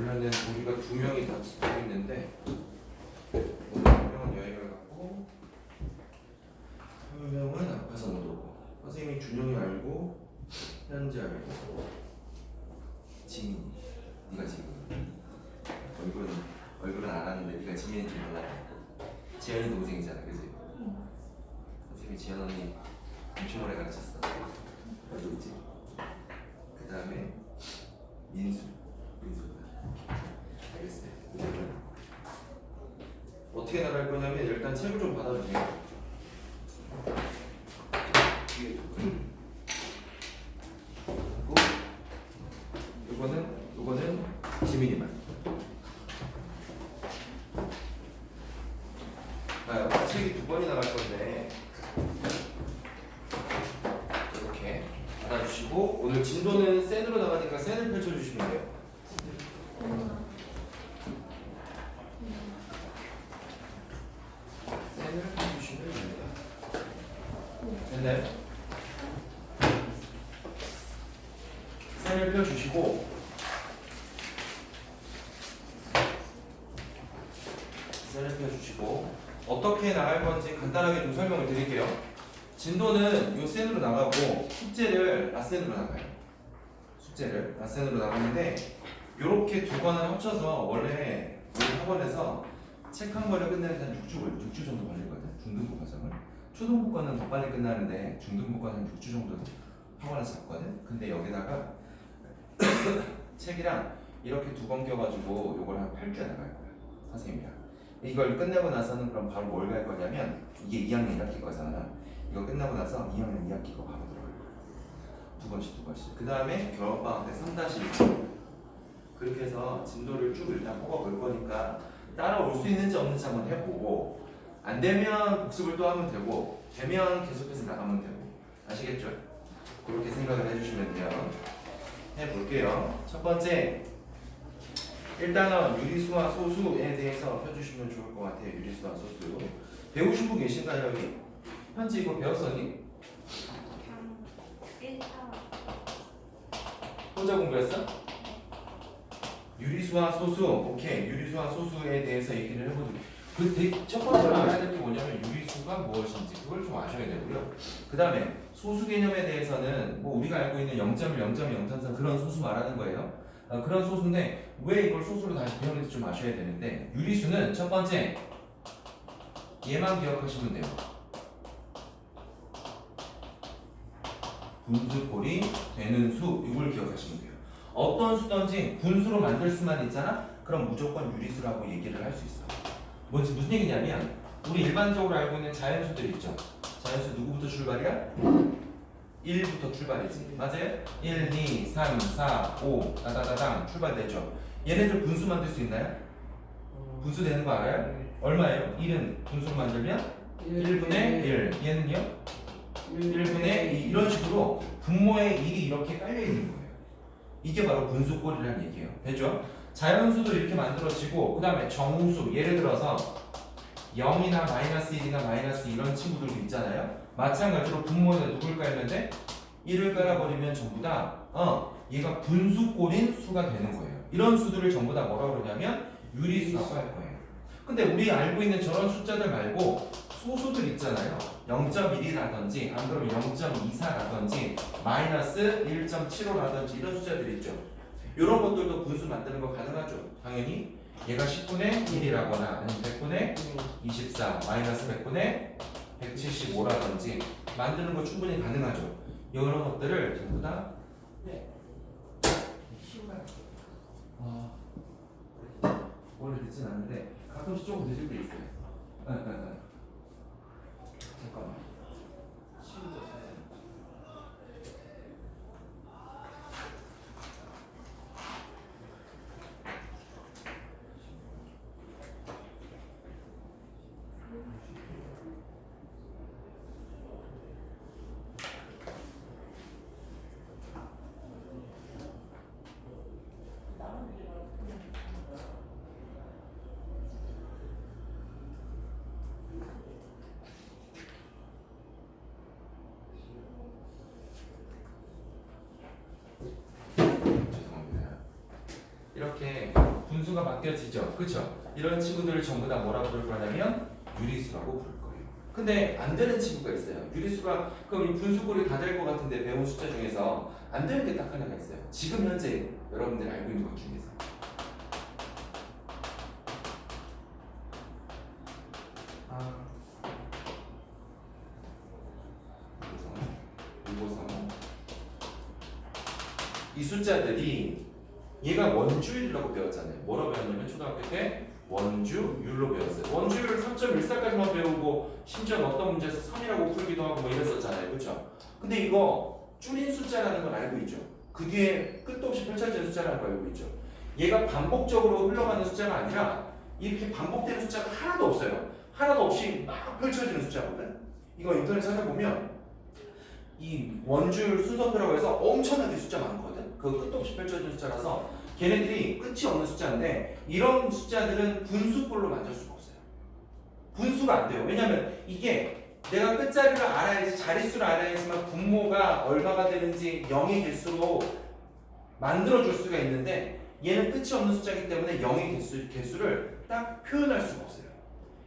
원래는 우리가 두 명이 다 찍고 있는데 오늘 한 명은 여행을 가고 한 명은 아파서 못 오고 선생님이 준영이 알고 현지 알고 지민이 네가 지금 얼굴은 알았는데 네가 지민인지 몰라. 지연이 동생이잖아, 그지? 선생님이 지연 언니 엄청 오래 가르쳤어. 알고 있지? 그 다음에 민수가 알겠어요. 어떻게 나갈 거냐면 일단 책을 좀 받아주세요. 요거는 지민이만. 책이 두 번이 나갈 건데 이렇게 받아주시고 오늘 진도는 센으로 나가니까 센을 펼쳐주시면 돼요. 센을 펼쳐주시면 됩니다. 됐나요? 센을 펴주시고 센을 펴주시고 어떻게 나갈 건지 간단하게 좀 설명을 드릴게요. 진도는 요 센으로 나가고 숙제를 라센으로 나가요. 숙제를 라센으로 나가는데 요렇게 두 번을 합쳐서 원래 우리 학원에서 책 한 권을 끝내는데 한 6주 정도 걸리거든. 중등부 과정을. 초등부 과는 더 빨리 끝나는데 중등부 과는 6주 정도 학원에서 잡거든. 근데 여기다가 책이랑 이렇게 두 번 껴가지고 요걸 한 8주에 나갈 거야. 선생님이랑. 이걸 끝내고 나서는 그럼 바로 뭘 갈 거냐면 이게 2학년 1학기 거잖아. 이거 끝나고 나서 2학년 2학기 거 바로 들어갈 거야. 두 번씩. 그 다음에 겨울방학 때 3-1 그렇게 해서 진도를 쭉 일단 뽑아볼 거니까 따라올 수 있는지 없는지 한번 해보고 안 되면 복습을 또 하면 되고 되면 계속해서 나가면 되고 아시겠죠? 그렇게 생각을 해주시면 돼요. 해볼게요. 첫 번째 일단은 유리수와 소수에 대해서 펴주시면 좋을 것 같아요. 유리수와 소수 배우신 분 계신가요 여기? 현지 이거 배웠었니? 혼자 공부했어? 유리수와 소수 오케이. 유리수와 소수에 대해서 얘기를 해보죠. 첫 번째로 알아야 될 게 뭐냐면 유리수가 무엇인지 그걸 좀 아셔야 되고요. 그 다음에 소수 개념에 대해서는 뭐 우리가 알고 있는 0.1, 0.0.3 그런 소수 말하는 거예요. 그런 소수인데 왜 이걸 소수로 다시 배우는지 좀 아셔야 되는데 유리수는 첫 번째 얘만 기억하시면 돼요. 분수꼴이 되는 수 이걸 기억하시면 돼요. 어떤 수든지 분수로 만들 수만 있잖아? 그럼 무조건 유리수라고 얘기를 할 수 있어. 무슨 얘기냐면 우리 일반적으로 알고 있는 자연수들 있죠? 자연수 누구부터 출발이야? 1부터 출발이지. 맞아요? 1, 2, 3, 4, 5 따다다당 출발되죠. 얘네들 분수 만들 수 있나요? 분수 되는 거 알아요? 얼마예요? 1은 분수로 만들면 1분의 1. 얘는요? 1분의 2. 이런 식으로 분모에 1이 이렇게 깔려 있는 거예요. 이게 바로 분수꼴이라는 얘기예요. 됐죠? 자연수도 이렇게 만들어지고 그 다음에 정수 예를 들어서 0이나 마이너스 1이나 마이너스 이런 친구들도 있잖아요. 마찬가지로 분모에다 누굴 깔면돼? 1을 깔아버리면 전부 다 얘가 분수꼴인 수가 되는 거예요. 이런 수들을 전부 다 뭐라고 그러냐면 유리수라고 할 거예요. 근데 우리 알고 있는 저런 숫자들 말고 소수들 있잖아요. 0.1이라든지 안 그러면 0.24라든지 마이너스 1.75라든지 이런 숫자들 있죠. 이런 것들도 분수 만드는 거 가능하죠. 당연히 얘가 10분의 1이라거나 아니면 100분의 24 마이너스 100분의 175라든지 만드는 거 충분히 가능하죠. 이런 것들을 전부 다 쉬워요. 원래 늦진 않은데 가끔씩 조금 늦을 때 있어요. 잠깐만. 쉬운 거 찾아야 돼. 죄송합니다. 이렇게 분수가 바뀌어지죠. 그쵸? 이런 친구들을 전부 다 뭐라고 부를 거냐면 유리수라고 부를 거예요. 근데 안 되는 친구가 있어요. 유리수가 그럼 이 분수꼴이 다 될 것 같은데 배운 숫자 중에서 안 되는 게 딱 하나가 있어요. 지금 현재 여러분들이 알고 있는 것 중에서 이 숫자들이 얘가 원주율이라고 배웠잖아요. 뭐라고 배웠냐면 초등학교 때 원주율로 배웠어요. 원주율 3.14까지만 배우고 심지어 어떤 문제에서 3이라고 풀기도 하고 뭐 이랬었잖아요. 그렇죠? 근데 이거 줄인 숫자라는 걸 알고 있죠. 그 뒤에 끝도 없이 펼쳐지는 숫자라는 걸 알고 있죠. 얘가 반복적으로 흘러가는 숫자가 아니라 이렇게 반복되는 숫자가 하나도 없어요. 하나도 없이 막 펼쳐지는 숫자거든. 이거 인터넷 찾아보면 이 원줄 순서표라고 해서 엄청나게 숫자 많거든. 그 끝도 없이 펼쳐지는 숫자라서 걔네들이 끝이 없는 숫자인데 이런 숫자들은 분수꼴로 만들 수가 없어요. 분수가 안 돼요. 왜냐면 이게 내가 끝자리를 알아야지 자릿수를 알아야지만 분모가 얼마가 되는지 0의 개수로 만들어줄 수가 있는데 얘는 끝이 없는 숫자이기 때문에 0의 개수를 딱 표현할 수가 없어요.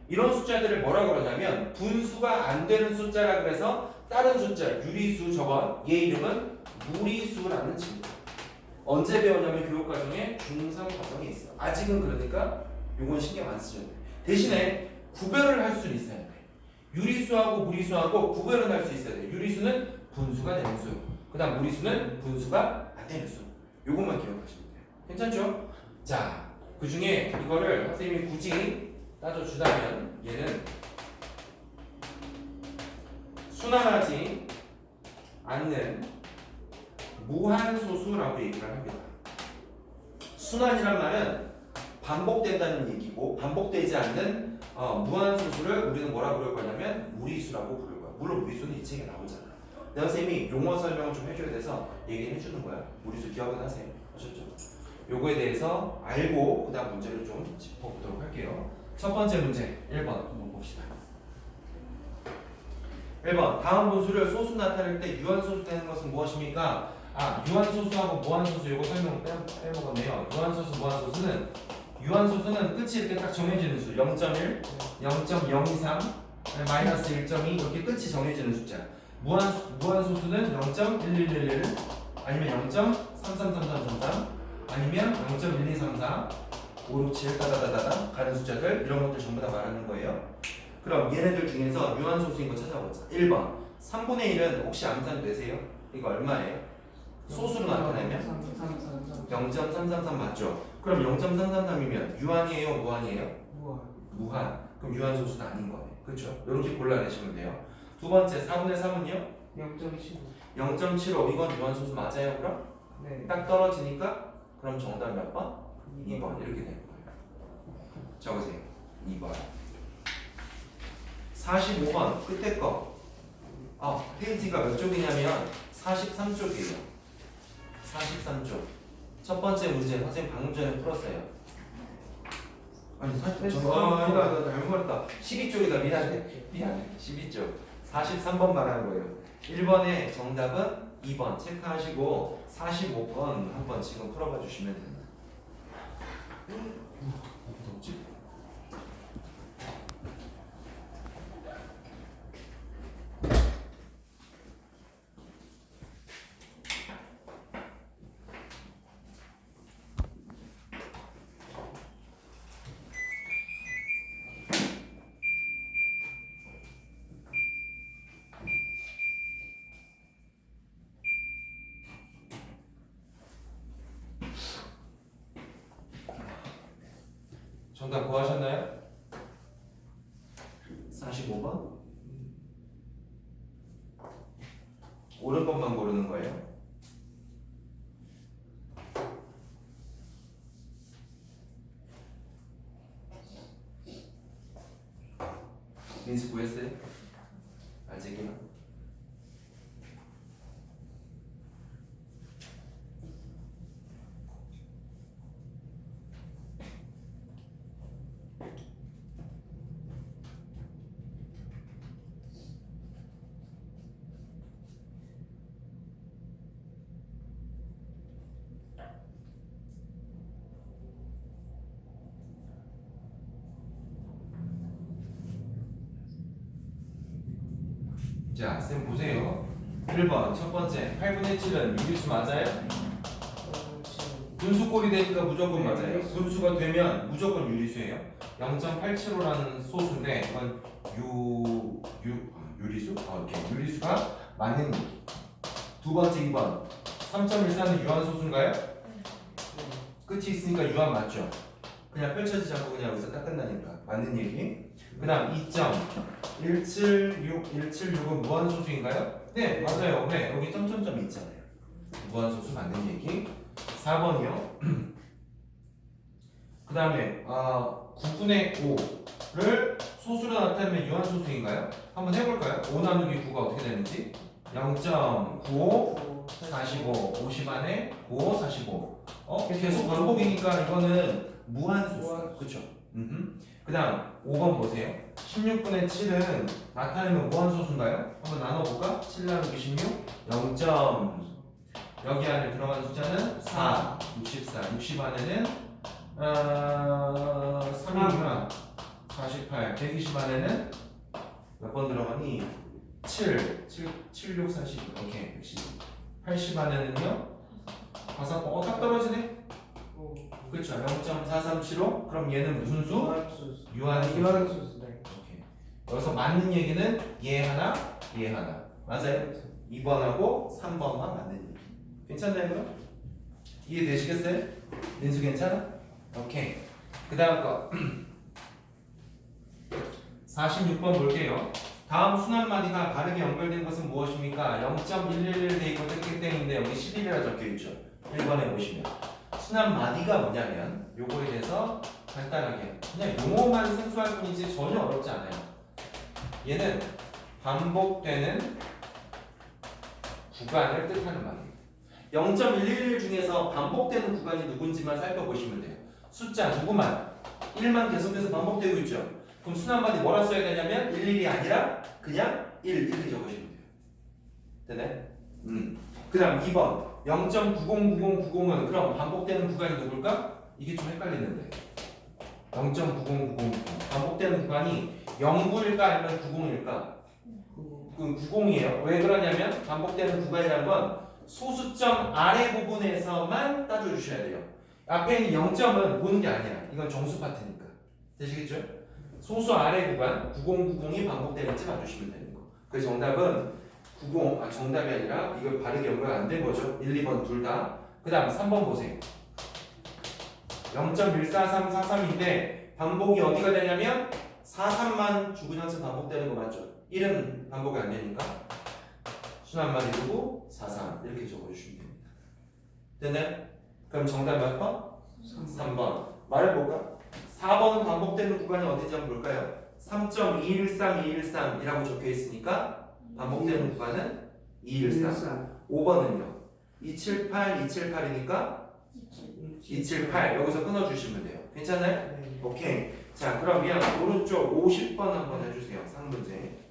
이런 숫자들을 뭐라 그러냐면 분수가 안 되는 숫자라 그래서 다른 숫자 유리수 저건 얘 이름은 무리수라는 친구. 언제 배웠냐면 교육과정에 중3 과정에 있어. 아직은 그러니까 요건 신경 안 쓰셔도 돼. 대신에 구별을 할 수는 있어야 돼. 유리수하고 무리수하고 구별을 할 수 있어야 돼. 유리수는 분수가 되는 수, 그 다음 무리수는 분수가 안 되는 수. 요것만 기억하시면 돼요. 괜찮죠? 자, 그 중에 이거를 선생님이 굳이 따져주다면 얘는 순환하지 않는 무한소수라고 얘기를 합니다. 순환이란 말은 반복된다는 얘기고 반복되지 않는 무한소수를 우리는 뭐라 부를 거냐면 무리수라고 부를 거야. 물론 무리수는 이 책에 나오잖아. 내가 선생님이 용어 설명을 좀 해줘야 돼서 얘기해 주는 거야. 무리수 기억은 하세요. 아셨죠? 요거에 대해서 알고 그 다음 문제를 좀 짚어보도록 할게요. 첫 번째 문제 1번 한번 봅시다. 1번 다음 분수를 소수 나타낼 때 유한소수 되는 것은 무엇입니까? 유한소수하고 무한소수 요거 설명 빼먹었네요. 유한소수는 끝이 이렇게 딱 정해지는 수 0.1, 0.023, 마이너스 1.2 이렇게 끝이 정해지는 숫자. 무한소수는 0.1111 아니면 0.333333 아니면 0.1234 567 따다다다다 가는 숫자들 이런 것들 전부 다 말하는 거예요. 그럼 얘네들 중에서 유한소수인 거 찾아보자. 1번 3분의 1은 혹시 암산 되세요? 이거 얼마예요? 소수로 나타내면 0.333 맞죠? 그럼 0.333이면 유한이에요? 무한이에요? 무한. 그럼 유한소수는 아닌 거네. 그렇죠? 이렇게 골라내시면 돼요. 두 번째 4분의 3은요? 0.75 이건 유한소수 맞아요 그럼? 네. 딱 떨어지니까 그럼 정답 몇 번? 2번 이렇게 되는 거예요. 적으세요. 2번. 45번 끝에 거. 페이지가 몇 쪽이냐면 43쪽이에요. 43쪽. 첫 번째 문제 선생님 방금 전에 풀었어요. 아니 43쪽. 이거 잘못 말했다. 12쪽이다. 미안해. 12쪽. 43번 말하는 거예요. 1번의 정답은 2번 체크하시고 45번 한번 지금 풀어봐 주시면 됩니다. 어디지? 정답 구하셨나요? 45번? 옳은 것만 고르는 거예요. 민수 구했어요? 아직이나? 자, 쌤 보세요. 1번 첫 번째 8분의 7은 유리수 맞아요? 분수꼴이 되니까 무조건 맞아요. 분수가 되면 무조건 유리수예요. 0.875라는 소수인데 이건 유리수? 이렇게 유리수가 맞는 얘기. 두 번째 2번 3.14는 유한소수인가요? 끝이 있으니까 유한 맞죠? 그냥 펼쳐지지 않고 그냥 여기서 딱 끝나니까 맞는 얘기. 그 다음 2.176은 무한소수인가요? 네 맞아요. 왜? 여기 점점점 있잖아요. 무한소수 맞는 얘기. 4번이요. 그 다음에 9분의 5를 소수로 나타내면 유한소수인가요? 한번 해볼까요? 5 나누기 9가 어떻게 되는지 0.95 45 50 안에 95 45 계속 반복이니까 이거는 무한소수 그쵸? 그 다음 5번 보세요. 16분의 7은 나타내면 무한소수인가요? 한번 나눠볼까? 7 나누기 16 0. 여기 안에 들어가는 숫자는 4 64 60 안에는 3이구나 48 120 안에는 몇 번 들어가니? 7 6 40 오케이 110 80 안에는요? 가상법 딱 떨어지네? 그렇죠 0.4375 그럼 얘는 무슨 수? 유한소수 오케이. 여기서 맞는 얘기는 얘 하나 얘 하나 맞아요? 2번하고 3번만 맞는 얘기 괜찮나요 그럼? 이해되시겠어요? 민수 괜찮아? 오케이 그 다음 거 46번 볼게요. 다음 순환마디가 바르게 연결된 것은 무엇입니까? 0.111 대입고 땡땡땡인데 여기 11이라 적혀있죠. 1번에 보시면 순환마디가 뭐냐면 요거에 대해서 간단하게 그냥 용어만 생소할 뿐이지 전혀 어렵지 않아요. 얘는 반복되는 구간을 뜻하는 말이에요. 0.111 중에서 반복되는 구간이 누군지만 살펴보시면 돼요. 숫자 누구만 1만 계속해서 반복되고 있죠. 그럼 순환마디 뭐라 써야 되냐면 11이 아니라 그냥 1 이렇게 적으시면 돼요. 되네? 그 다음 2번 0.909090은 그럼 반복되는 구간이 누굴까? 이게 좀 헷갈리는데 0.909090 반복되는 구간이 09일까 아니면 90일까? 그 90이에요. 왜 그러냐면 반복되는 구간이라는 건 소수점 아래 부분에서만 따져주셔야 돼요. 앞에 있는 0점은 보는 게 아니야. 이건 정수 파트니까. 되시겠죠? 소수 아래 구간 9090이 반복되는지 봐주시면 되는 거. 그래서 정답은 90, 정답이 아니라 이걸 바르게 연결 안 된 거죠. 1, 2번 둘 다. 그 다음 3번 보세요. 0.14343인데 반복이 어디가 되냐면 43만 주구장창 반복되는 거 맞죠? 1은 반복이 안 되니까 순환마디 두고 43 이렇게 적어주시면 됩니다. 됐나요? 그럼 정답 몇 번? 3번. 말해볼까? 4번은 반복되는 구간이 어디인지 한번 볼까요? 3.213이라고 적혀 있으니까 반복되는 구간은 213. 5번은요? 278이니까 278 여기서 끊어주시면 돼요. 괜찮아요? 네. 오케이. 자 그러면 오른쪽 50번 한번 해주세요. 상문제.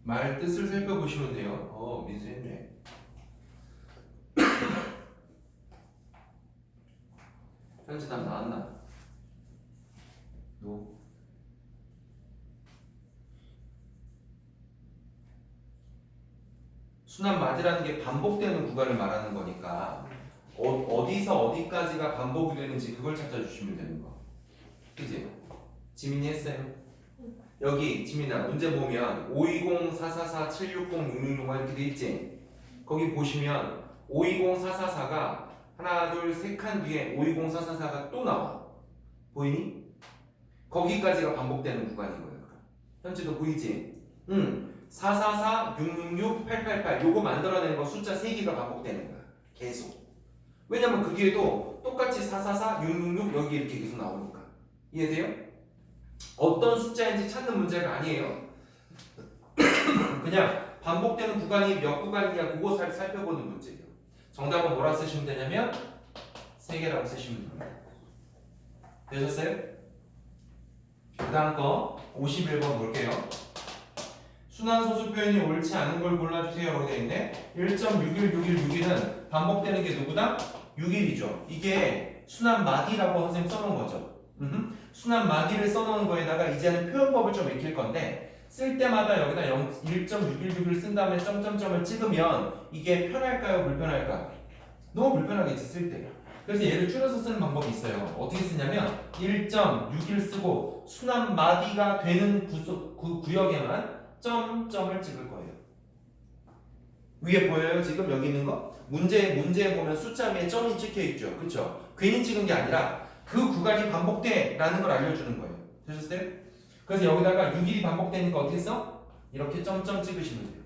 말 뜻을 살펴보시면 돼요. 민수 했네. 현재 답 나왔나? 노. 순환마디라는 게 반복되는 구간을 말하는 거니까 어디서 어디까지가 반복이 되는지 그걸 찾아주시면 되는 거. 그지? 지민이 했어요? 여기 지민아 문제 보면 520 444 760 666 이렇게 돼 있지? 거기 보시면 520 444가 하나 둘 세 칸 뒤에 520 444가 또 나와. 보이니? 거기까지가 반복되는 구간인 거예요. 현재도 보이지? 444, 666, 888 요거 만들어내는 거 숫자 3개가 반복되는 거야. 계속. 왜냐면 그 뒤에도 똑같이 444, 666 여기 이렇게 계속 나오니까. 이해돼요? 어떤 숫자인지 찾는 문제가 아니에요. 그냥 반복되는 구간이 몇 구간이냐 그거 살펴보는 문제예요. 정답은 뭐라 쓰시면 되냐면 3개라고 쓰시면 됩니다. 되셨어요? 그 다음 거 51번 볼게요. 순환소수 표현이 옳지 않은 걸 골라주세요 라고 되어 있는데 1.61616은 반복되는 게 누구다? 6일이죠. 이게 순환마디라고 선생님 써놓은 거죠. 순환마디를 써놓은 거에다가 이제는 표현법을 좀 익힐 건데 쓸 때마다 여기다 1.616을 쓴 다음에 점점점을 찍으면 이게 편할까요? 불편할까요? 너무 불편하겠지 쓸 때. 그래서 얘를 줄여서 쓰는 방법이 있어요. 어떻게 쓰냐면 1.6을 쓰고 순환마디가 되는 구역에만 점점을 찍을 거예요. 위에 보여요? 지금 여기 있는 거? 문제에 보면 숫자 위에 점이 찍혀 있죠. 그렇죠? 괜히 찍은 게 아니라 그 구간이 반복돼 라는 걸 알려주는 거예요. 되셨어요? 그래서 여기다가 6일이 반복되니까 어떻게 써? 이렇게 점점 찍으시면 돼요.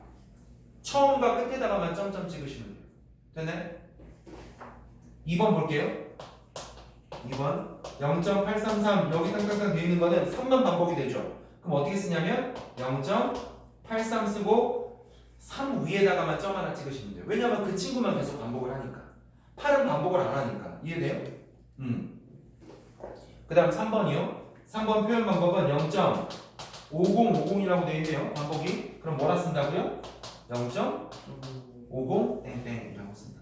처음과 끝에다가만 점점 찍으시면 돼요. 됐나요? 2번 볼게요. 2번 0.833 여기 땅땅땅 되어 있는 거는 3만 반복이 되죠. 그럼 어떻게 쓰냐면 0.83 쓰고 3 위에다가만 점 하나 찍으시면 돼요. 왜냐면 그 친구만 계속 반복을 하니까. 8은 반복을 안 하니까. 이해돼요? 그 다음 3번이요. 3번 표현 방법은 0.5050이라고 되어 있네요. 반복이. 그럼 뭐라 쓴다고요? 0.50 땡땡이라고 쓴다.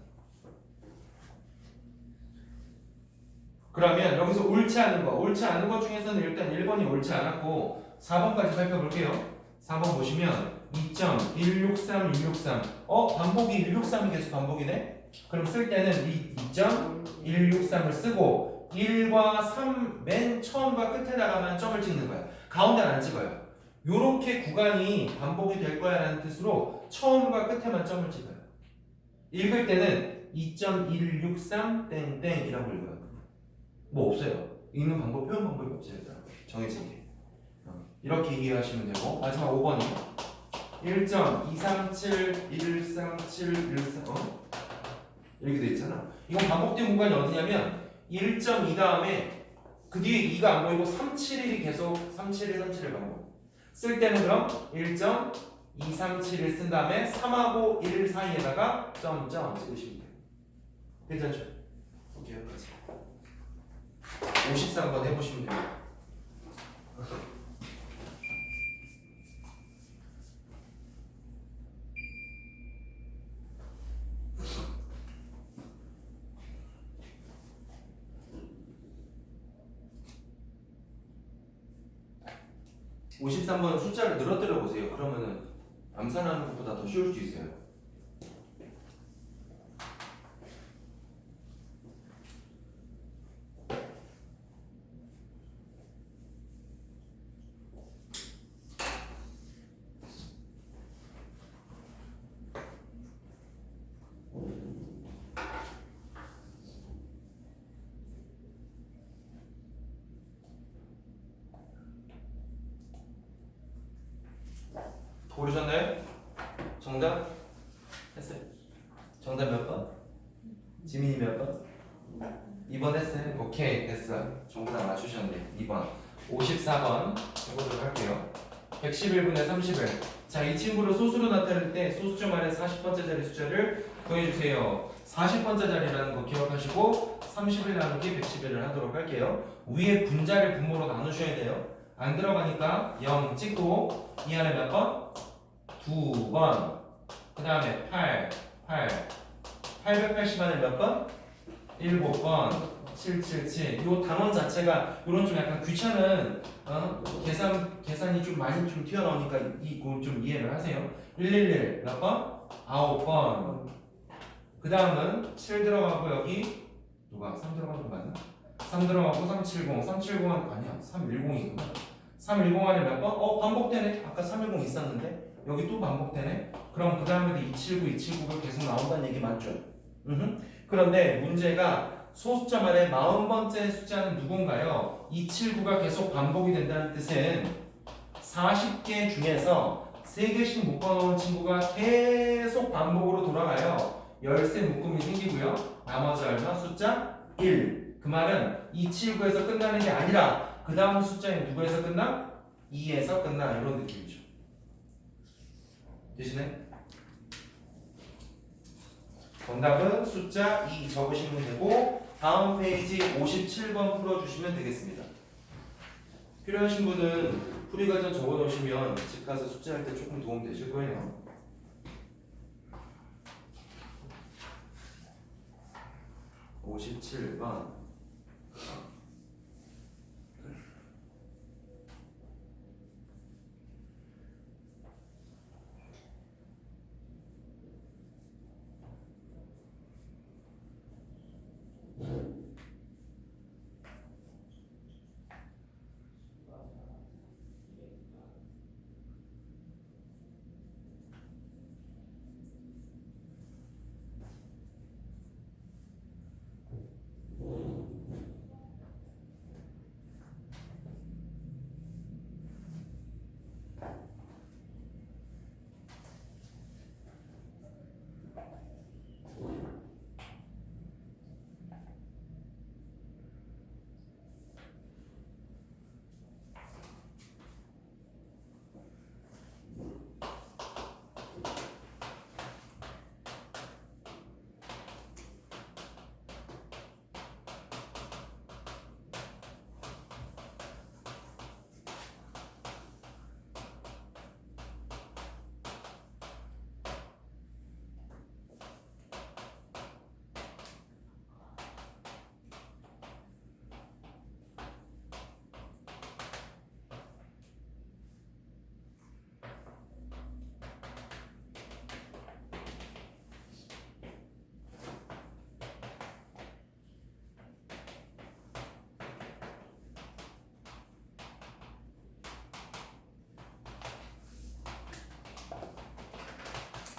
그러면 여기서 옳지 않은 것 중에서는 일단 1번이 옳지 않았고 4번까지 살펴볼게요. 4번 보시면 2.163663 반복이 163이 계속 반복이네? 그럼 쓸 때는 이 2.163을 쓰고 1과 3 맨 처음과 끝에다가만 점을 찍는 거야. 가운데는 안 찍어요. 요렇게 구간이 반복이 될 거야 라는 뜻으로 처음과 끝에만 점을 찍어요. 읽을 때는 2.163 땡땡이라고 읽어요. 뭐 없어요. 읽는 방법, 표현 방법이 없어요. 정해진 게. 이렇게 이해하시면 되고 마지막 5번이요. 1.237, 137, 133 이렇게 돼 있잖아. 이건 반복된 구간이 어디냐면 1.2 다음에 그 뒤에 2가 안 보이고 371이 계속 371, 371 반복. 쓸 때는 그럼 1.237을 쓴 다음에 3하고 1 사이에다가 점점 찍으시면 돼요. 괜찮죠? 오케이, 여기까지. 53번 해보시면 돼요. 53번 숫자를 늘어뜨려 보세요. 그러면은 암산하는 것보다 더 쉬울 수 있어요. 고르셨나요? 정답? 했어요. 정답 몇 번? 지민이 몇 번? 2번 했어요? 오케이, 됐어. 전부 다 맞추셨네. 2번 54번 해보도록 할게요. 111분의 31. 자, 이 친구를 소수로 나타낼 때 소수점 안에 40번째 자리 숫자를 더해주세요. 40번째 자리라는 거 기억하시고 30을 나누기 111을 하도록 할게요. 위에 분자를 분모로 나누셔야 돼요. 안 들어가니까 0 찍고 이 안에 몇 번? 2번. 그 다음에 880 안에 몇 번? 7번. 777. 이 단원 자체가 이런 좀 약간 귀찮은 계산이 좀 많이 좀 튀어나오니까 이거 좀 이해를 하세요. 111 몇 번? 9번. 그 다음은 7 들어가고 여기 누가 3 들어가는 거 맞나? 3 들어가고 370. 370은 아니야. 310이구나. 310 안에 몇 번? 반복되네. 아까 310 있었는데 여기 또 반복되네. 그럼 그 다음에도 279, 279가 계속 나온다는 얘기 맞죠? 그런데 문제가 소수점 안에 40번째 숫자는 누군가요? 279가 계속 반복이 된다는 뜻은 40개 중에서 3개씩 묶어놓은 친구가 계속 반복으로 돌아가요. 열쇠 묶음이 생기고요. 나머지 얼마? 숫자 1. 그 말은 279에서 끝나는 게 아니라 그 다음 숫자인 누구에서 끝나? 2에서 끝나. 이런 느낌이죠. 되시네? 정답은 숫자 2 적으시면 되고 다음 페이지 57번 풀어주시면 되겠습니다. 필요하신 분은 풀이과정 적어놓으시면 집 가서 숙제할 때 조금 도움 되실 거예요. 57번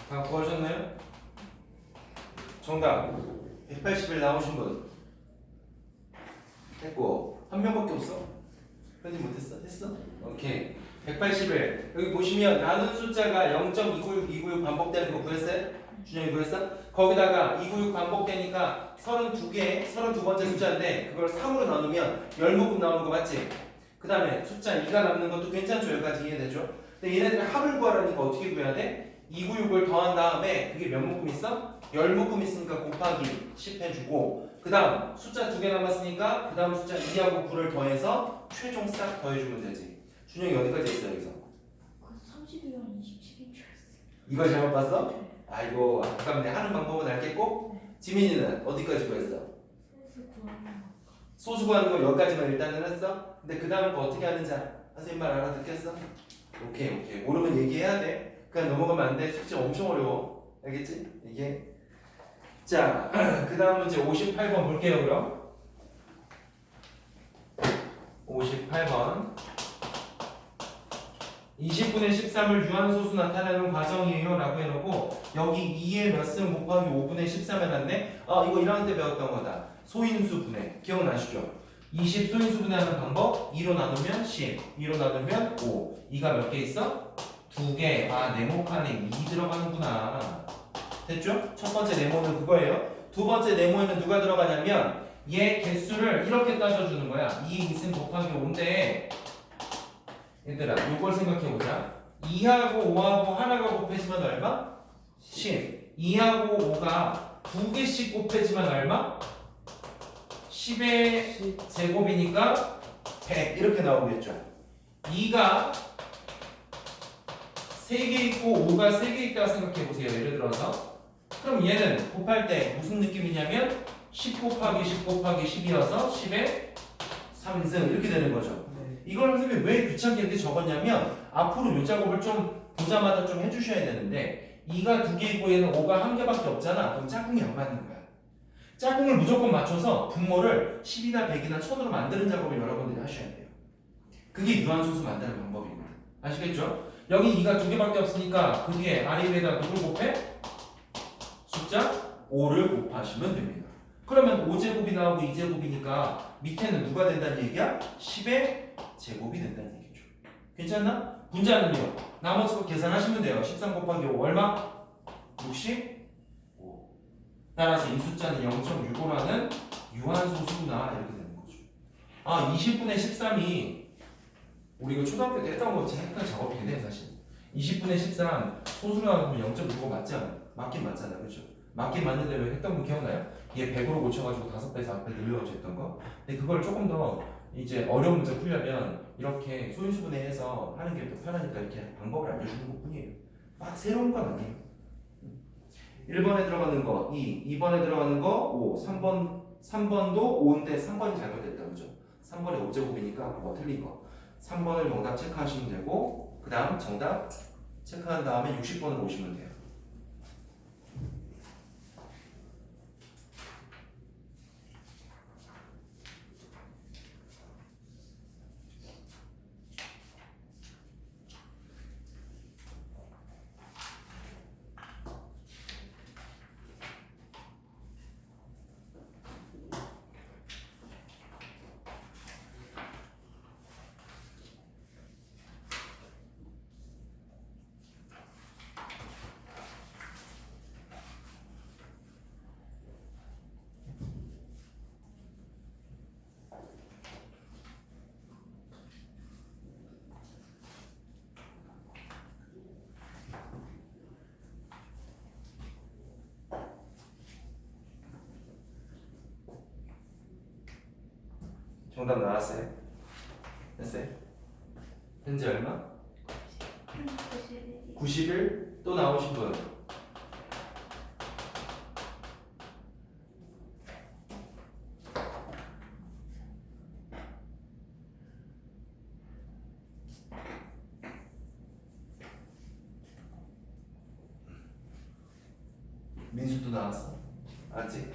다 구하셨나요? 정답 180일 나오신 분 됐고 한 명밖에 없어? 편집 못했어? 됐어? 오케이 180일 여기 보시면 나눈 숫자가 0.296 반복되는 거 구했어요? 준영이 구했어? 거기다가 296 반복되니까 32번째 숫자인데 그걸 3으로 나누면 10묶음 나오는 거 맞지? 그 다음에 숫자 2가 남는 것도 괜찮죠? 여기까지 이해되죠? 근데 얘네들 합을 구하라니까 어떻게 구해야 돼? 296을 더한 다음에 그게 몇 묶음 있어? 10묶음 있으니까 곱하기 10 해주고 그 다음 숫자 2개 남았으니까 그 다음 숫자 2하고 9를 더해서 최종 싹 더해주면 되지. 준영이 어디까지 했어 여기서? 32랑 27인 줄 알았어요. 이걸 잘못 봤어? 네. 아이고 아깝네. 하는 방법은 알겠고 네. 지민이는 어디까지 구했어? 소수 구하는 거. 소수 구하는 거 여기까지만 일단은 했어? 근데 그 다음 거 어떻게 하는지 선생님 말 알아듣겠어? 오케이 모르면 얘기해야 돼. 그냥 넘어가면 안 돼. 숙제 엄청 어려워. 알겠지? 이게 자, 그 다음 문제 58번 볼게요. 그럼 58번 20분의 13을 유한소수 나타내는 과정이에요 라고 해놓고 여기 2의 몇 승 곱하기 5분의 13 해놨네. 이거 1학년 때 배웠던 거다. 소인수 분해 기억나시죠? 20 소인수 분해하는 방법 2로 나누면 10 2로 나누면 5 2가 몇 개 있어? 2개. 네모 칸에 2 들어가는구나. 됐죠? 첫 번째 네모는 그거예요. 두 번째 네모에는 누가 들어가냐면 얘 개수를 이렇게 따져주는 거야. 2 있음 곱하기 5인데 얘들아 요걸 생각해보자. 2하고 5하고 하나가 곱해지면 얼마? 10. 2하고 5가 두 개씩 곱해지면 얼마? 10의 제곱이니까 100 이렇게 나오겠죠. 2가 3개 있고 5가 3개 있다고 생각해보세요. 예를 들어서 그럼 얘는 곱할 때 무슨 느낌이냐면 10 곱하기 10 곱하기 10이어서 10의 3승 이렇게 되는 거죠. 이걸 선생님이 왜 귀찮게 이렇게 적었냐면 앞으로 요 작업을 좀 보자마자 좀 해주셔야 되는데 2가 2개이고 얘는 5가 1개밖에 없잖아. 그럼 짝꿍이 안 맞는 거야. 짝꿍을 무조건 맞춰서 분모를 10이나 100이나 1000으로 만드는 작업을 여러분들이 하셔야 돼요. 그게 유한소수 만드는 방법입니다. 아시겠죠? 여기 2가 2개밖에 없으니까 그 뒤에 아래 위에다 누굴 곱해? 숫자 5를 곱하시면 됩니다. 그러면 5제곱이 나오고 2제곱이니까 밑에는 누가 된다는 얘기야? 10의 제곱이 된다는 얘기죠. 괜찮나? 분자는요. 나머지 거 계산하시면 돼요. 13 곱하기 5 얼마? 65. 따라서 이 숫자는 0.65라는 유한소수구나 이렇게 되는 거죠. 아 20분의 13이 우리 이거 초등학교 때 했던 거 잠깐 작업이긴 해 사실. 20분의 13 소수로 나누면 0.65 맞지 않아? 맞긴 맞잖아, 그렇죠? 맞긴 맞는데 왜 했던 거 기억나요? 얘 100으로 고쳐가지고 5배에서 앞에 늘려가지고 했던 거. 근데 그걸 조금 더 이제 어려운 문제 풀려면 이렇게 소인수분해해서 하는 게 더 편하니까 이렇게 방법을 알려주는 것 뿐이에요. 막 새로운 건 아니에요. 1번에 들어가는 거 2, 2번에 들어가는 거 5, 3번도 5인데 3번이 잘못됐다, 그죠? 3번에 5제곱이니까 그거 틀린 거. 3번을 정답 체크하시면 되고 그 다음 정답 체크한 다음에 60번으로 오시면 돼요. 정답 나왔어요? 됐어요? 현재 얼마? 91? 또 나오신 분? 민수도 나왔어. 아직?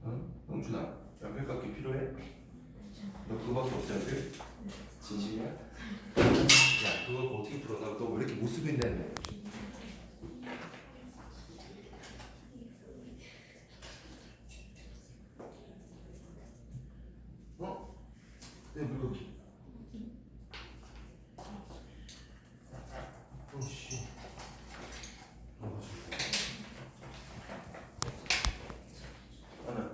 응? 영준아, 연필깎이 필요해? 너 그거밖에 없어 연필? 진심이야? 야, 그거 어떻게 풀어? 너 왜 이렇게 못 쓰고 있는데? 어? 내 물고기. 오씨. 하나.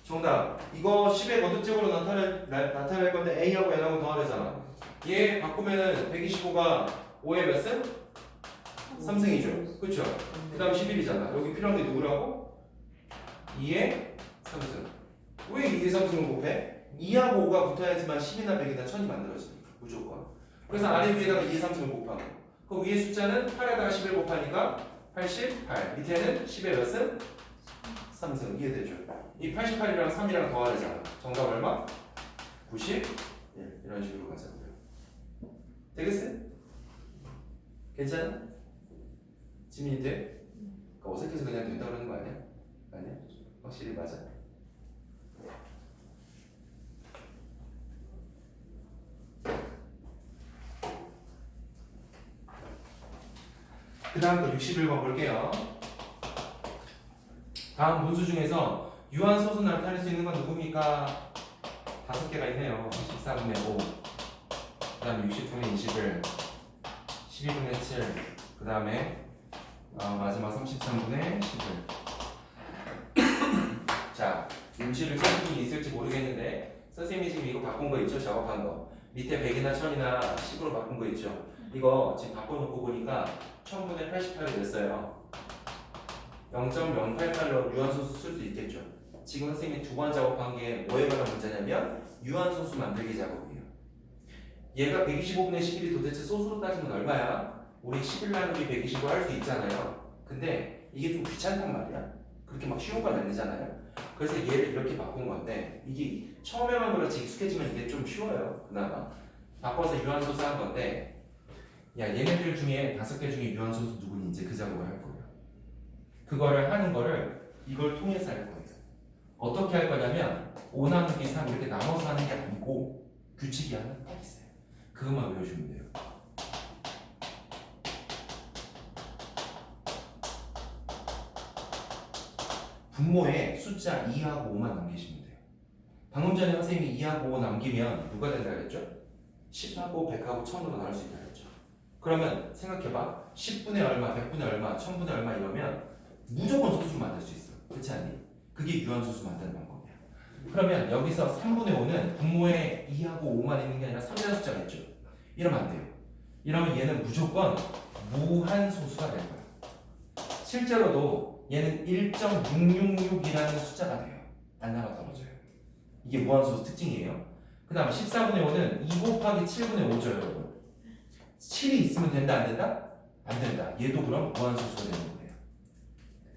정답. 이거 10의 거듭적으로 나타낼 건데 A하고 N하고 더하래잖아. 얘 바꾸면은 125가 5의 몇 승? 3승이죠. 그쵸? 그 다음 11이잖아. 여기 필요한 게 누구라고? 2의 3승. 왜 2의 3승을 곱해? 2하고 5가 붙어야지만 10이나 100이나 1000이 만들어지니까. 무조건. 그래서 아래 위에다가 2의 3승을 곱하고. 그 위에 숫자는 8에다가 10을 곱하니까 88. 밑에는 10의 몇 승? 3승. 이해되죠? 이 88이랑 3이랑 더하래잖아. 정답 얼마? 90? 예, 이런 식으로 가자고요. 되겠어요? 괜찮아? 지민이 돼? 그러니까 어색해서 그냥 된다 그러는 거 아니야? 아니야? 확실히 맞아? 그 다음 거 61번 볼게요. 다음 문수 중에서 유한소수 나타낼 수 있는 건 누굽니까? 5개가 있네요. 14분의 5, 그 다음에 60분의 20을 12분의 7, 그 다음에 마지막 33분의 10을. 자, 윤씨를 찾은 분이 있을지 모르겠는데 선생님이 지금 이거 바꾼 거 있죠? 작업한 거 밑에 100이나 1000이나 10으로 바꾼 거 있죠? 이거 지금 바꿔놓고 보니까 1000분의 88이 됐어요. 0.088로 유한소수 쓸 수 있겠죠? 지금 선생님이 두 번 작업한 게 뭐에 관한 문제냐면 유한소수 만들기 작업이에요. 얘가 125분의 11이 도대체 소수로 따지면 얼마야? 우리 11 나누기 125 할 수 있잖아요. 근데 이게 좀 귀찮단 말이야. 그렇게 막 쉬운 건 아니잖아요. 그래서 얘를 이렇게 바꾼 건데 이게 처음에만 그렇지 익숙해지면 이게 좀 쉬워요. 그나마 바꿔서 유한소수 한 건데 야 얘네들 중에 5개 중에 유한소수 누구니 이제 그 작업을 할 거예요. 그거를 하는 거를 이걸 통해서 할 거예요. 어떻게 할 거냐면 5 나누기 3 이렇게 나눠서 하는 게 아니고 규칙이 하나 딱 있어요. 그것만 외워주면 돼요. 분모에 숫자 2하고 5만 남기시면 돼요. 방금 전에 선생님이 2하고 5 남기면 누가 된다 그랬죠? 10하고 100하고 1000으로 나눌 수 있다 그랬죠. 그러면 생각해봐. 10분의 얼마, 100분의 얼마, 1000분의 얼마 이러면 무조건 소수로 만들 수 있어. 그렇지 않니? 그게 유한소수 만드는 방법이야. 그러면 여기서 3분의 5는 분모에 2하고 5만 있는 게 아니라 3이라는 숫자가 있죠. 이러면 안 돼요. 이러면 얘는 무조건 무한소수가 될 거야. 실제로도 얘는 1.666이라는 숫자가 돼요. 안 나가 떨어져요. 이게 무한소수 특징이에요. 그 다음 14분의 5는 2 곱하기 7분의 5죠 여러분. 7이 있으면 된다 안 된다? 안 된다. 얘도 그럼 무한소수가 되는 거예요.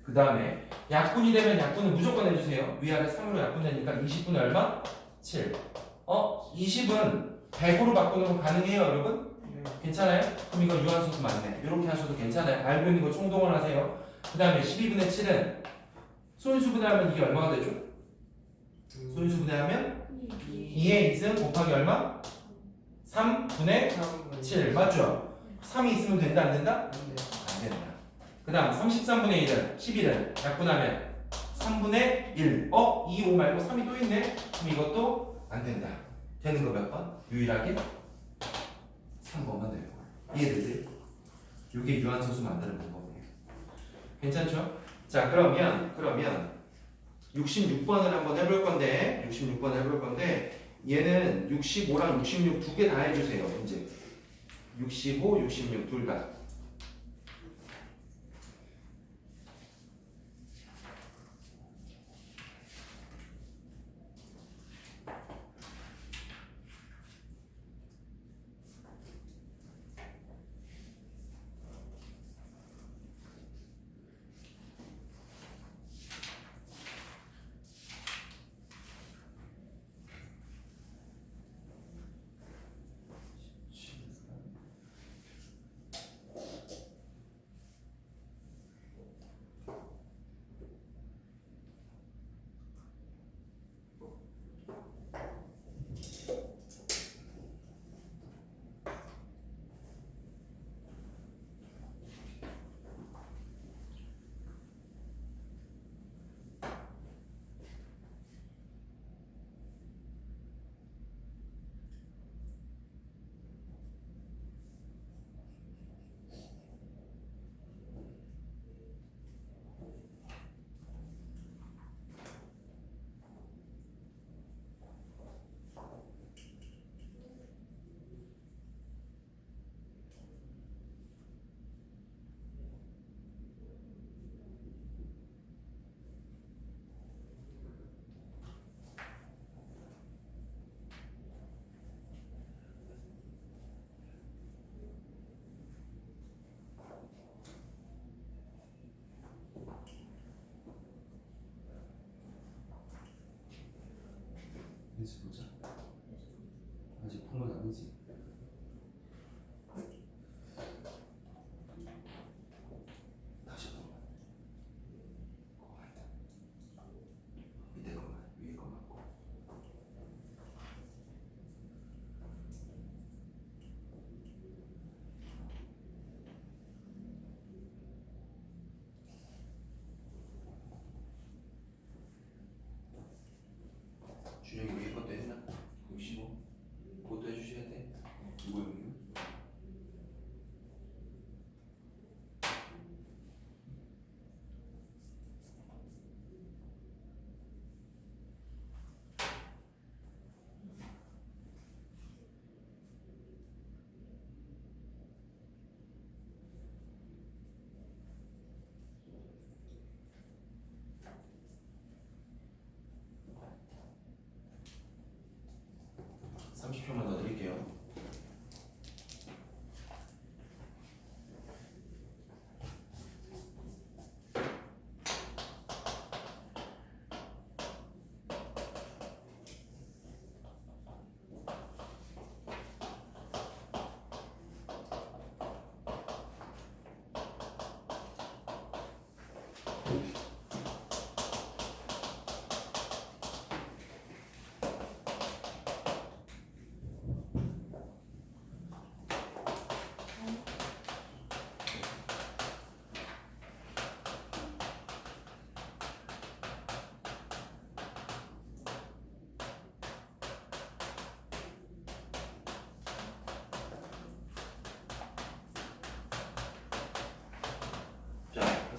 그 다음에 약분이 되면 약분은 무조건 해주세요. 위아래 3으로 약분되니까 20분의 얼마? 7. 20은 100으로 바꾸는 거 가능해요 여러분? 괜찮아요? 그럼 이거 유한소수 맞네. 이렇게 하셔도 괜찮아요. 알고 있는 거 총동원 하세요. 그 다음에 12분의 7은 소인수분해하면 이게 얼마가 되죠? 소인수분해하면 2의 2승 곱하기 얼마? 3분의 7 맞죠? 3이 있으면 된다 안 된다? 안 된다. 그 다음 33분의 1은 11은 약분하면 3분의 1 2, 5 말고 3이 또 있네? 그럼 이것도 안 된다. 되는 거 몇 번? 유일하게 3번만 되는 거야. 이해되세요? 이게 유한소수 만드는 방법이에요. 괜찮죠? 자 그러면 66번을 한번 해볼 건데 66번 해볼 건데 얘는 65랑 66 두 개 다 해주세요. 이제 65, 66 둘 다.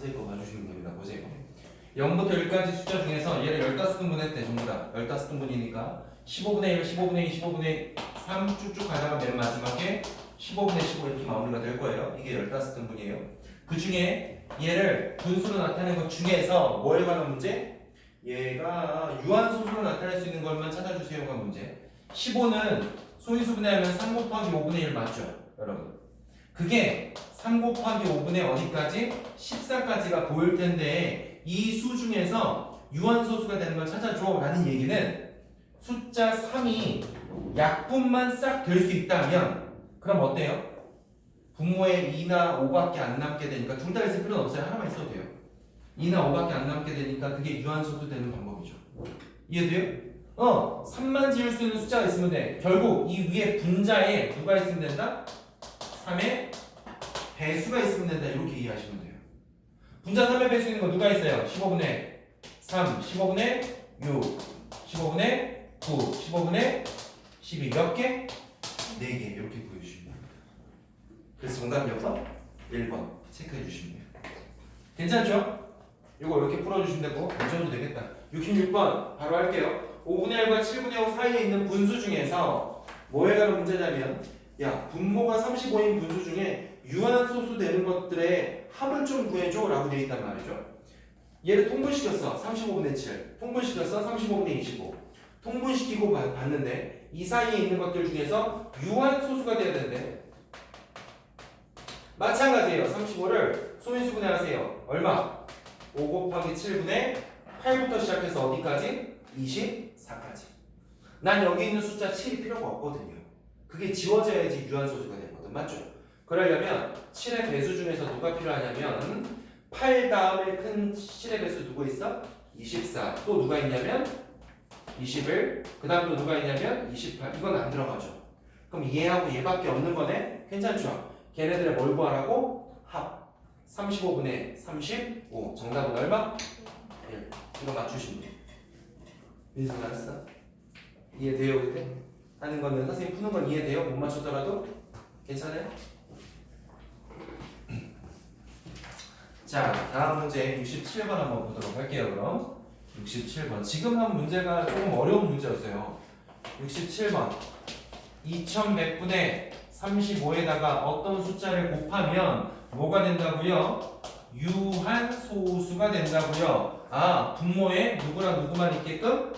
선생님 거 봐주시면 됩니다. 보세요. 0부터 1까지 숫자 중에서 얘를 15등분 했대. 전부 다 15등분이니까 15분의 1, 15분의 2, 15분의 3 쭉쭉 가다가 맨 마지막에 15분의 15 이렇게 마무리가 될 거예요. 이게 15등분이에요. 그 중에 얘를 분수로 나타낸 것 중에서 뭐에 관한 문제? 얘가 유한소수로 나타낼 수 있는 것만 찾아주세요가 문제. 15는 소인수분해하면 3 곱하기 5분의 1 맞죠? 여러분. 그게 3 곱하기 5분의 어디까지? 14까지가 보일 텐데 이 수 중에서 유한소수가 되는 걸 찾아줘 라는 얘기는 숫자 3이 약분만 싹 될 수 있다면 그럼 어때요? 분모에 2나 5밖에 안 남게 되니까 둘 다 있을 필요는 없어요. 하나만 있어도 돼요. 2나 5밖에 안 남게 되니까 그게 유한소수 되는 방법이죠. 이해돼요? 3만 지을 수 있는 숫자가 있으면 돼. 결국 이 위에 분자에 누가 있으면 된다? 3의 배수가 있으면 된다. 이렇게 이해하시면 돼요. 분자 3의 배수 있는 거 누가 있어요? 15분의 3, 15분의 6, 15분의 9, 15분의 12 몇 개? 4개 이렇게 구해주시면 돼요. 그래서 정답 몇 번? 1번 체크해 주시면 돼요. 괜찮죠? 이거 이렇게 풀어주시면 되고 괜찮아도 되겠다. 66번 바로 할게요. 5분의 1과 7분의 5 사이에 있는 분수 중에서 뭐에 관한 문제냐면 야 분모가 35인 분수 중에 유한소수 되는 것들의 합을 좀 구해줘 라고 되어 있단 말이죠. 얘를 통분시켰어. 35분의 7 통분시켰어. 35분의 25 통분시키고 봤는데 이 사이에 있는 것들 중에서 유한소수가 돼야 되는데 마찬가지예요. 35를 소인수분해 하세요. 얼마? 5 곱하기 7분의 8부터 시작해서 어디까지? 24까지. 난 여기 있는 숫자 7이 필요가 없거든요. 그게 지워져야지 유한소수가 되거든. 맞죠? 그러려면 7의 배수 중에서 누가 필요하냐면 8 다음에 큰 7의 배수 누구 있어? 24. 또 누가 있냐면 21. 그 다음 또 누가 있냐면 28. 이건 안 들어가죠. 그럼 얘하고 얘밖에 없는 거네? 괜찮죠? 걔네들의 뭘 구하라고? 합. 35분의 35. 정답은 얼마? 1. 이거 맞추시면 돼요. 민수 알았어? 이해돼요? 근데? 하는 거는 선생님 푸는 건 이해돼요? 못 맞췄더라도? 괜찮아요? 자, 다음 문제 67번 한번 보도록 할게요. 그럼 67번. 지금 한 문제가 조금 어려운 문제였어요. 67번. 2100분의 35에다가 어떤 숫자를 곱하면 뭐가 된다고요? 유한소수가 된다고요. 아, 분모에 누구랑 누구만 있게끔?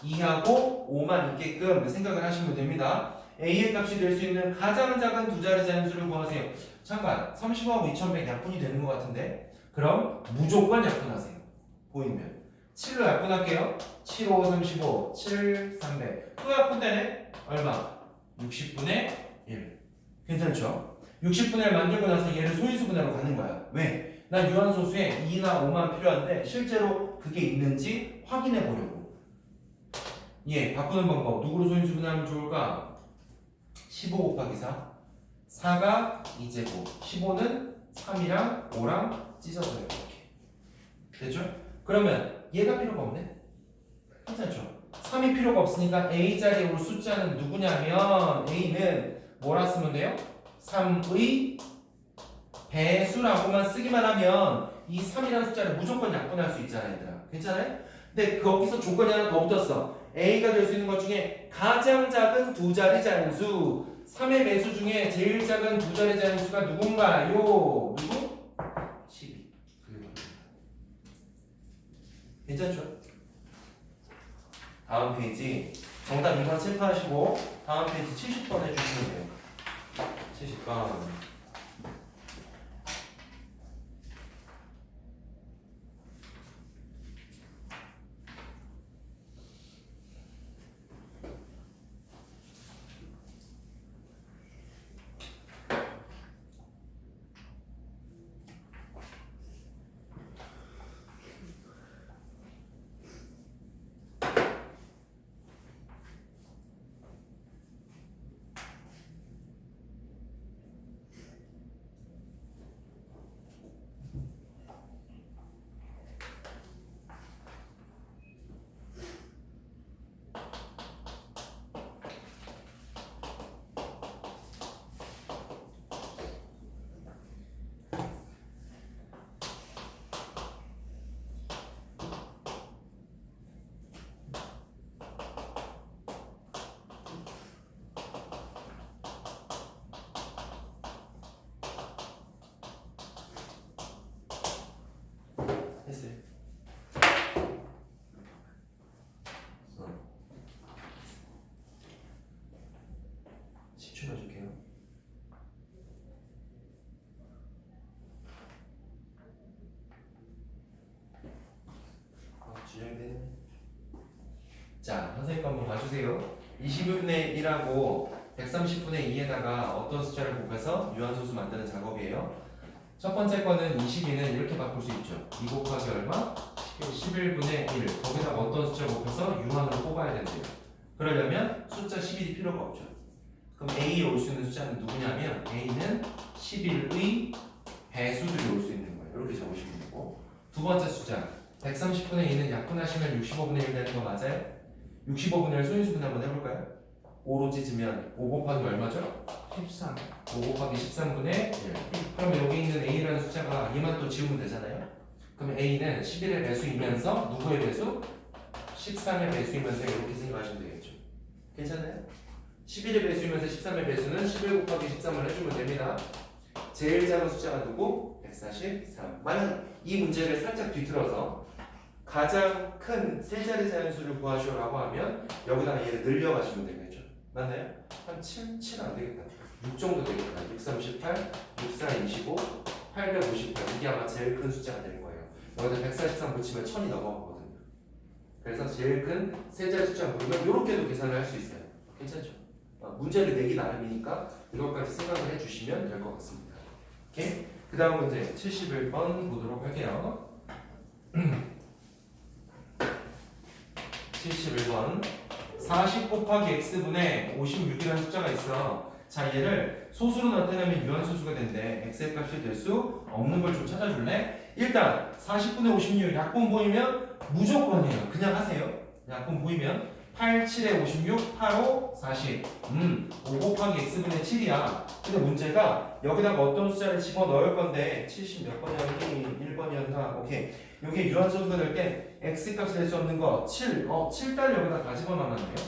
2하고 5만 있게끔 생각을 하시면 됩니다. A의 값이 될 수 있는 가장 작은 두 자리 자연수를 구하세요. 잠깐, 35하고 2100 약분이 되는 것 같은데? 그럼 무조건 약분하세요. 보이면 7로 약분할게요. 7, 5, 35, 7, 300. 또 약분되네? 얼마? 60분의 1. 괜찮죠? 60분의 1 만들고 나서 얘를 소인수분해로 가는 거야. 왜? 난 유한소수에 2나 5만 필요한데 실제로 그게 있는지 확인해 보려고. 예, 바꾸는 방법. 누구로 소인수분해하면 좋을까? 15 곱하기 4. 4가 2제곱. 15는 3이랑 5랑 찢어져요. 이렇게. 됐죠? 그러면 얘가 필요가 없네? 괜찮죠? 3이 필요가 없으니까 A 자리에 올 숫자는 누구냐면 A는 뭐라 쓰면 돼요? 3의 배수라고만 쓰기만 하면 이 3이라는 숫자를 무조건 약분할 수 있잖아 얘들아. 괜찮아요? 근데 거기서 조건이 하나 더 붙었어. A가 될 수 있는 것 중에 가장 작은 두 자리 자연수 3의 배수 중에 제일 작은 두 자리 자연수가 누군가요? 누구? 12. 괜찮죠? 다음 페이지 정답 2번 체크하시고 다음 페이지 70번 해주시면 돼요. 70번. 됐어요. 10초만 줄게요. 주정되네. 자, 선생님 거 한번 봐주세요. 21분의 1하고 130분의 2에다가 어떤 숫자를 곱해서 유한소수 만드는 작업이에요. 첫 번째 거는 22는 이렇게 바꿀 수 있죠. 2 곱하기 얼마? 11분의 1. 거기다가 어떤 숫자 곱해서 유한으로 뽑아야 된대요. 그러려면 숫자 11이 필요가 없죠. 그럼 A에 올 수 있는 숫자는 누구냐면 A는 11의 배수들이 올 수 있는 거예요. 이렇게 적으시면 되고, 두 번째 숫자 130분의 2는 약분하시면 65분의 1 되는 거 맞아요? 65분의 1 소인수분 한번 해볼까요? 5로 찢으면 5 곱하기 얼마죠? 13. 5 곱하기 13분의 1. 그럼 여기 있는 A라는 숫자가 얘만 또 지우면 되잖아요. 그럼 A는 11의 배수이면서 누구의 배수? 13의 배수이면서 이렇게 생각하시면 되겠죠. 괜찮아요? 11의 배수이면서 13의 배수는 11 곱하기 13을 해주면 됩니다. 제일 작은 숫자가 누구? 143. 만약 이 문제를 살짝 뒤틀어서 가장 큰 세 자리 자연수를 구하시오라고 하면 여기다가 얘를 늘려가시면 되겠죠. 맞나요? 한 7 안 되겠다. 6 정도 되겠다. 6, 38, 6, 4, 25, 858. 이게 아마 제일 큰 숫자가 될 거예요. 여기다 143 붙이면 1000이 넘어가거든요. 그래서 제일 큰 세 자리 숫자 부르면 이렇게도 계산을 할 수 있어요. 괜찮죠? 문제를 내기 나름이니까 이것까지 생각을 해주시면 될 것 같습니다. 오케이? 그 다음 문제 71번 보도록 할게요. 71번 40 곱하기 x분의 56이라는 숫자가 있어. 자, 얘를 소수로 나타내면 유한소수가 된대. x의 값이 될 수 없는 걸 좀 찾아줄래? 일단 40분의 56 약분 보이면 무조건이에요. 그냥 하세요. 약분 보이면 8, 7에 56, 8, 5, 40. 5 곱하기 x분의 7이야. 근데 문제가 여기다가 어떤 숫자를 집어넣을 건데 70 몇 번이었니? 1번이었나? 오케이. 여기 유한소수가 될 때 x값이 될 수 없는 거 7. 7달러 여기다 다 집어넣으면 돼요.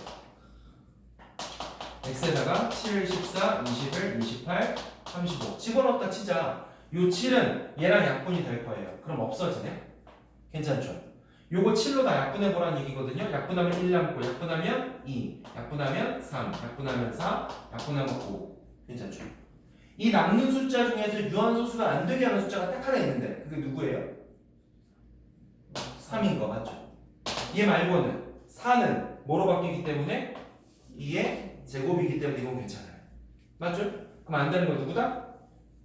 x에다가 7, 14, 21, 28, 35 집어넣었다 치자. 요 7은 얘랑 약분이 될 거예요. 그럼 없어지네? 괜찮죠? 요거 7로 다 약분해보라는 얘기거든요. 약분하면 1 남고, 약분하면 2, 약분하면 3, 약분하면 4, 약분하면 5. 괜찮죠? 이 남는 숫자 중에서 유한소수가 안 되게 하는 숫자가 딱 하나 있는데 그게 누구예요? 3인 거 맞죠? 얘 말고는 4는 뭐로 바뀌기 때문에 2의 제곱이기 때문에 이건 괜찮아요. 맞죠? 그럼 안 되는 거 누구다?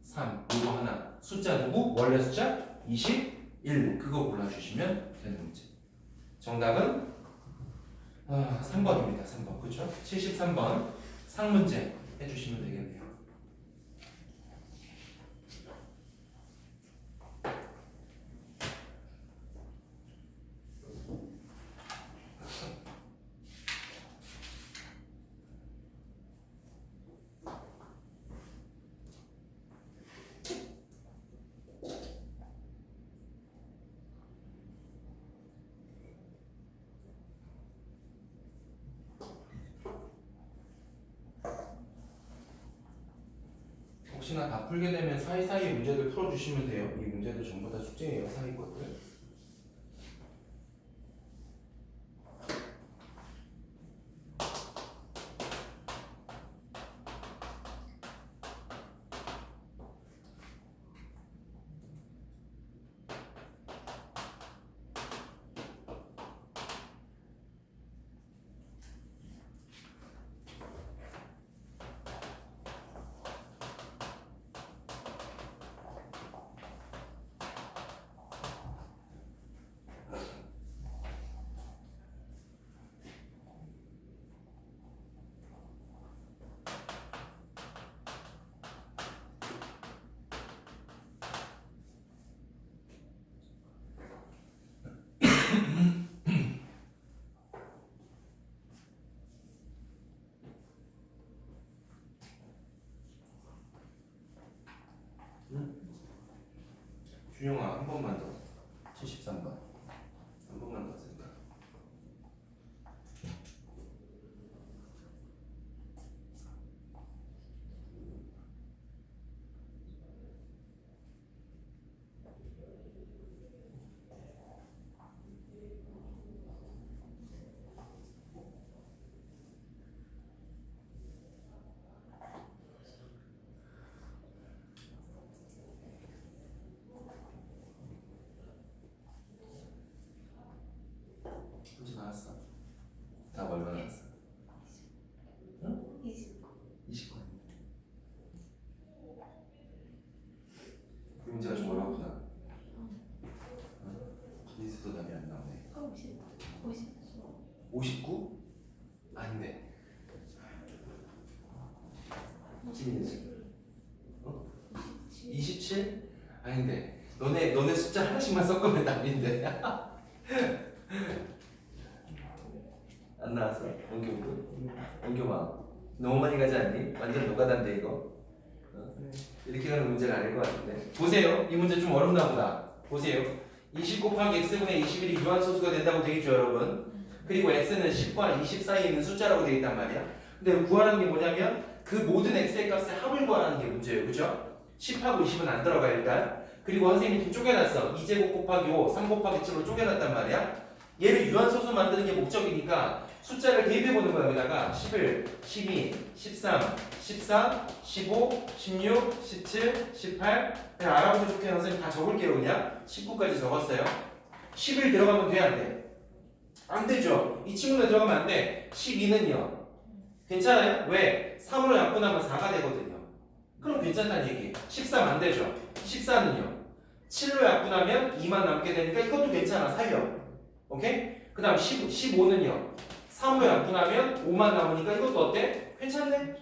3. 이거 하나. 숫자 누구? 원래 숫자 21. 그거 골라주시면 되는 문제. 정답은 3번입니다. 3번. 그렇죠? 73번 상문제 해주시면 되겠네요. 혹시나 다 풀게 되면 사이사이에 문제들 풀어주시면 돼요. 이 문제들 전부 다 숙제예요. 사이 것들. 준영아 한 번만 더. 73번. 한 번만 더 생각. 답 얼마 나왔어? 29. 29. 이 문제가 좀 어려웠구나. 기니스도 답이 안 나오네. 50. 59? 아닌데. 기니스. 27? 아닌데. 너네 숫자 하나씩만 섞으면 답인데. 안 나왔어? 원교마. 너무 많이 가지 않니? 완전 노가다인데 이거. 이렇게 가는 문제는 아닐 것 같은데. 보세요. 이 문제 좀 어렵나 보다. 보세요. 20 곱하기 x분의 21이 유한소수가 된다고 되겠죠, 여러분? 그리고 x는 10과 20 사이에 있는 숫자라고 되어 있단 말이야. 근데 구하라는 게 뭐냐면 그 모든 x의 값의 합을 구하라는 게 문제예요. 그죠? 10하고 20은 안 들어가 일단. 그리고 선생님이 좀 쪼개놨어. 2제곱 곱하기 5, 3 곱하기 7로 쪼개놨단 말이야. 얘를 유한소수 만드는 게 목적이니까 숫자를 대입해보는 거야. 여기다가 11, 12, 13, 14, 15, 16, 17, 18 그냥 알아보기 좋게 선생님 다 적을게요. 그냥 19까지 적었어요. 11 들어가면 돼? 안 돼? 안 되죠. 이 친구는 들어가면 안 돼. 12는요. 괜찮아요? 왜? 3으로 약분하면 4가 되거든요. 그럼 괜찮다는 얘기. 13 안 되죠. 14는요. 7로 약분하면 2만 남게 되니까 이것도 괜찮아. 살려. 오케이? 그 다음 15는요. 3으로 약분하면 5만 남으니까 이것도 어때? 괜찮네?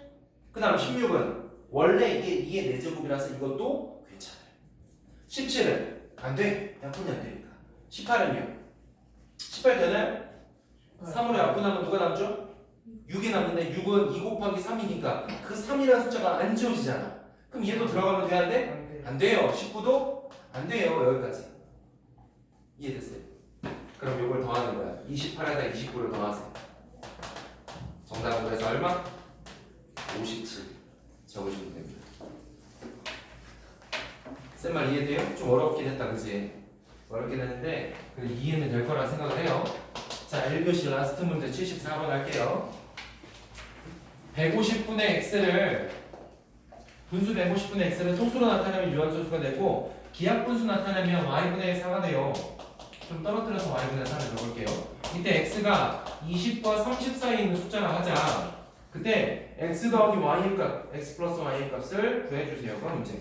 그 다음 16은 원래 이게 2의 4제곱이라서 이것도 괜찮아요. 17은 안 돼. 약분이 안 되니까. 18은요. 18 되나요? 3으로 약분하면 누가 남죠? 6이 남는데 6은 2 곱하기 3이니까 그 3이라는 숫자가 안 지워지잖아. 그럼 얘도 들어가면 돼야 돼? 안 돼요. 19도 안 돼요. 여기까지. 이해됐어요? 그럼 이걸 더하는 거야. 28에다 29를 더하세요. 정답은 그래서 얼마? 57 적으시면 됩니다. 쌤 말 이해돼요? 좀 어렵긴 했다, 그치? 어렵긴 했는데 그래도 이해는 될 거라 생각을 해요. 자, 1교시 라스트 문제 74번 할게요. 150분의 x를 분수 150분의 x를 소수로 나타내면 유한소수가 되고 기하분수 나타내면 y분의 4가 돼요. 좀 떨어뜨려서 y분의 4를 적을게요. 이때 x가 20과 30 사이에 있는 숫자라 하자. 그때 x 더하기 y의 값, x 플러스 y의 값을 구해주세요. 그럼 문제.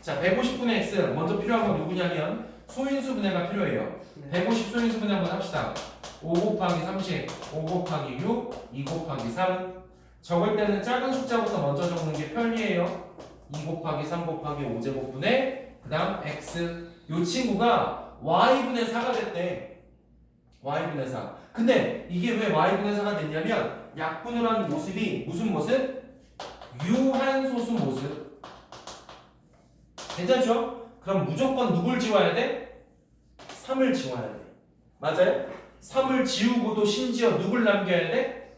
자, 150분의 x 먼저 필요한 건 누구냐면 소인수 분해가 필요해요. 150 소인수 분해 한번 합시다. 5 곱하기 30, 5 곱하기 6, 2 곱하기 3. 적을 때는 작은 숫자부터 먼저 적는 게 편리해요. 2 곱하기 3 곱하기 5제곱분의 그 다음 x. 요 친구가 y분의 4가 됐대. y분의 4. 근데 이게 왜 y분의 4가 됐냐면 약분을 하는 모습이 무슨 모습? 유한소수 모습. 괜찮죠? 그럼 무조건 누굴 지워야 돼? 3을 지워야 돼. 맞아요? 3을 지우고도 심지어 누굴 남겨야 돼?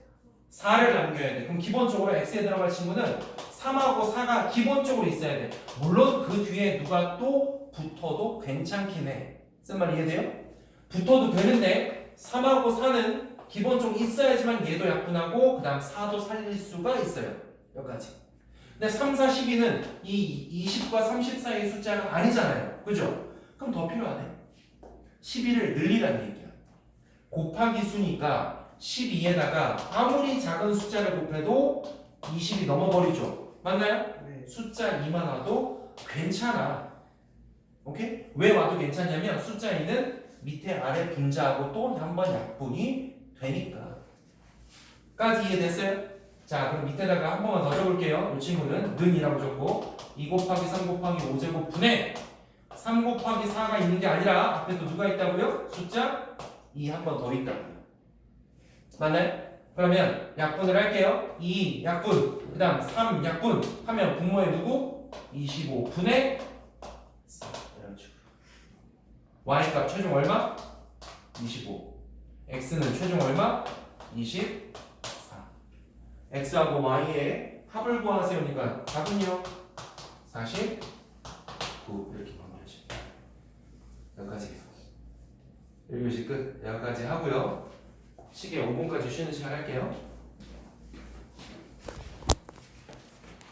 4를 남겨야 돼. 그럼 기본적으로 x에 들어갈 친구는 3하고 4가 기본적으로 있어야 돼. 물론 그 뒤에 누가 또 붙어도 괜찮긴 해. 쓴 말 이해돼요? 붙어도 되는데 3하고 4는 기본적으로 있어야지만 얘도 약분하고 그 다음 4도 살릴 수가 있어요. 여기까지. 근데 3, 4, 12는 이 20과 30 사이의 숫자가 아니잖아요. 그죠? 그럼 더 필요하네. 12를 늘리라는 얘기야. 곱하기 수니까 12에다가 아무리 작은 숫자를 곱해도 20이 넘어버리죠. 맞나요? 네. 숫자 2만 와도 괜찮아. 오케이? 왜 와도 괜찮냐면 숫자 2는 밑에 아래 분자하고 또 한 번 약분이 되니까. 까지 이해됐어요? 자, 그럼 밑에다가 한 번만 더 적을게요. 이 친구는 는이라고 적고 2 곱하기 3 곱하기 5제곱분의 3 곱하기 4가 있는 게 아니라 앞에 또 누가 있다고요? 숫자 2 한 번 더 있다고요. 맞나요? 그러면 약분을 할게요. 2 약분, 그 다음 3 약분 하면 분모에 누구? 25분의 4 이런 식으로. y값 최종 얼마? 25. x는 최종 얼마? 24. x하고 y의 합을 구하세요니까 답은요 49 이렇게 마무리하시면 여기까지. 1교시 끝. 여기까지 하고요. 시계 5분까지 쉬는 시간 할게요.